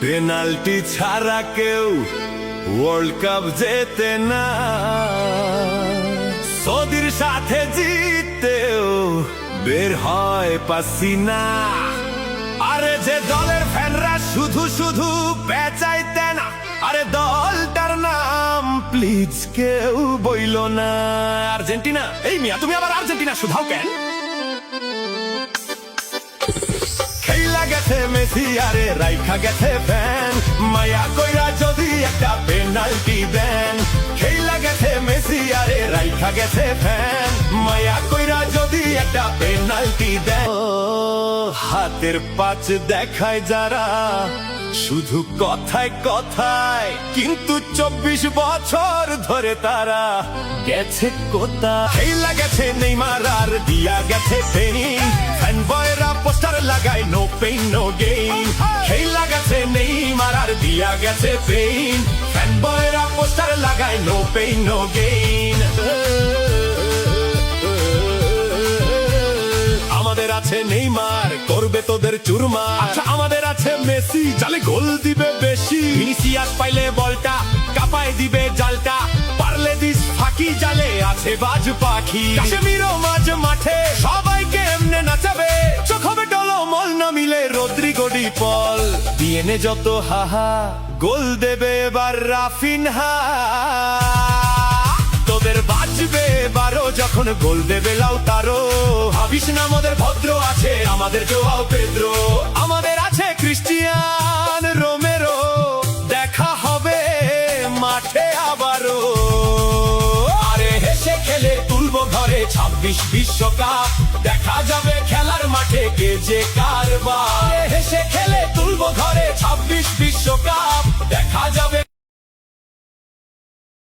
Penalty ছাড়া কেউ world cup জেতে না, সৌদির সাথে জিততেও বের হয় পাসিনা। আরে যে দলের ফ্যানরা শুধু শুধু পেঁচাইতে না, আরে দলটার নাম প্লিজ কেউ বইল না। আর্জেন্টিনা, এই মিয়া তুমি আবার আর্জেন্টিনা শুধাও কেন? খেলা গেছে মেসি আরে রাইখা গেছে ফ্যান, মায়া কইরা যদি একটা পেনাল্টি দেন। খেলা গেছে মেসি আরে রাইখা গেছে ফ্যান, মায়া কইরা যদি একটা পেনাল্টি দেন। হাতের পাঁচ দেখায় যারা শুধু কথায় কথায়, কিন্তু 24 বছর ধরে তারা গেছে কোথায়? খেলা গেছে নেইমার আর দিয়া গেছে পেইন, ফ্যান বয়রা পোস্টার লাগায় নো পেইন নো গেইন। খেলা গেছে নেইমার আর দিয়া গেছে পেইন, ফ্যান বয়রা পোস্টার লাগায় নো পেইন নো গেইন। আমাদের আছে নেইমার করবে তোদের চুরমার, আচ্ছা আমাদের আছে মেসি জালে গোল দিবে বেশি। ভিনিসিয়াস পাইলে বলটা কাপায় দিবে জালটা, পারলে দিস ফাঁকি জালে আছে বাজ পাখি। কাশ্মীরও মাঝ মাঠে সবাইকে এমনে নাচাবে, চোখ হবে টলমল না মিলে রদ্রিগো ডি পল। ডিএনএ যত হাহা গোল দেবে এবার রাফিনহা, তোদের বাজবে বারো যখন গোল দেবে লাউতারো। ভাবিস না আমাদের ভদ্র আছে আমাদের জোয়াও পেদ্রো, আমাদের আছে ক্রিস্টিয়ান রোমেরো। দেখা হবে মাঠে আবারও, আরে হেসে খেলে তুলবো ঘরে 26 বিশ্বকাপ। দেখা যাবে খেলার মাঠে কে যে কারবার, হেসে খেলে তুলবো ঘরে 26 বিশ্বকাপ।